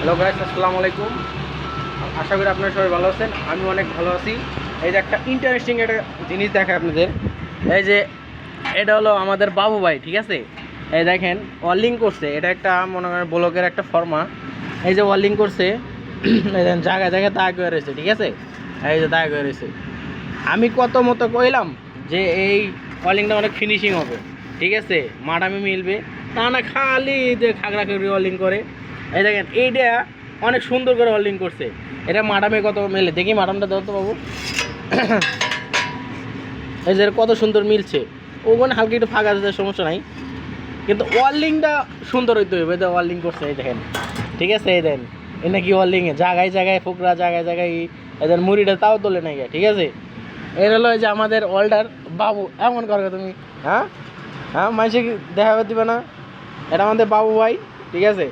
Hello guys, আসসালামু আলাইকুম। আশা করি আপনারা সবাই ভালো আছেন। আমি অনেক ভালো আছি। এই যে একটা ইন্টারেস্টিং একটা জিনিস দেখায় আপনাদের। এই যে এটা হলো আমাদের বাবু ভাই, ঠিক আছে? এই দেখেন ওয়ার্লিং করছে, এটা একটা মনে করেন ব্লকের একটা ফর্মা। এই যে ওয়ার্লিং করছে, এই দেখেন জায়গায় জায়গায় দাগ হয়ে রয়েছে, ঠিক আছে? এই যে দাগ হয়ে রয়েছে। আমি কত মতো কইলাম যে এই ওয়ার্লিংটা অনেক ফিনিশিং হবে, ঠিক আছে, মাডামে মিলবে, তা না খালি যে খাগড়া খাগড়ি ওয়ার্লিং করে। এই দেখেন এইটা অনেক সুন্দর করে ওয়ার্লিং করছে। এটা মাডামে কত মেলে দেখি, মাডামটা দাও তো বাবু। এই যে কত সুন্দর মিলছে। ওখানে হালকা একটু ফাঁকা আছে, সমস্যা নাই, কিন্তু ওয়ার্লিংটা সুন্দর হইতে হবে। এই ওয়ার্লিং করছে, এই দেখেন, ঠিক আছে? এই দেন এই নাকি ওয়ার্লিংয়ে জায়গায় জায়গায় ফোকরা, জায়গায় জায়গায় এদের মুড়িটা তাও তোলে নাই, ঠিক আছে? এর হলো যে আমাদের ওয়ার্ল্ডার বাবু। এমন করবে তুমি? হ্যাঁ হ্যাঁ, মানুষে দেখা দিবে না? এটা আমাদের বাবু ভাই, ঠিক আছে?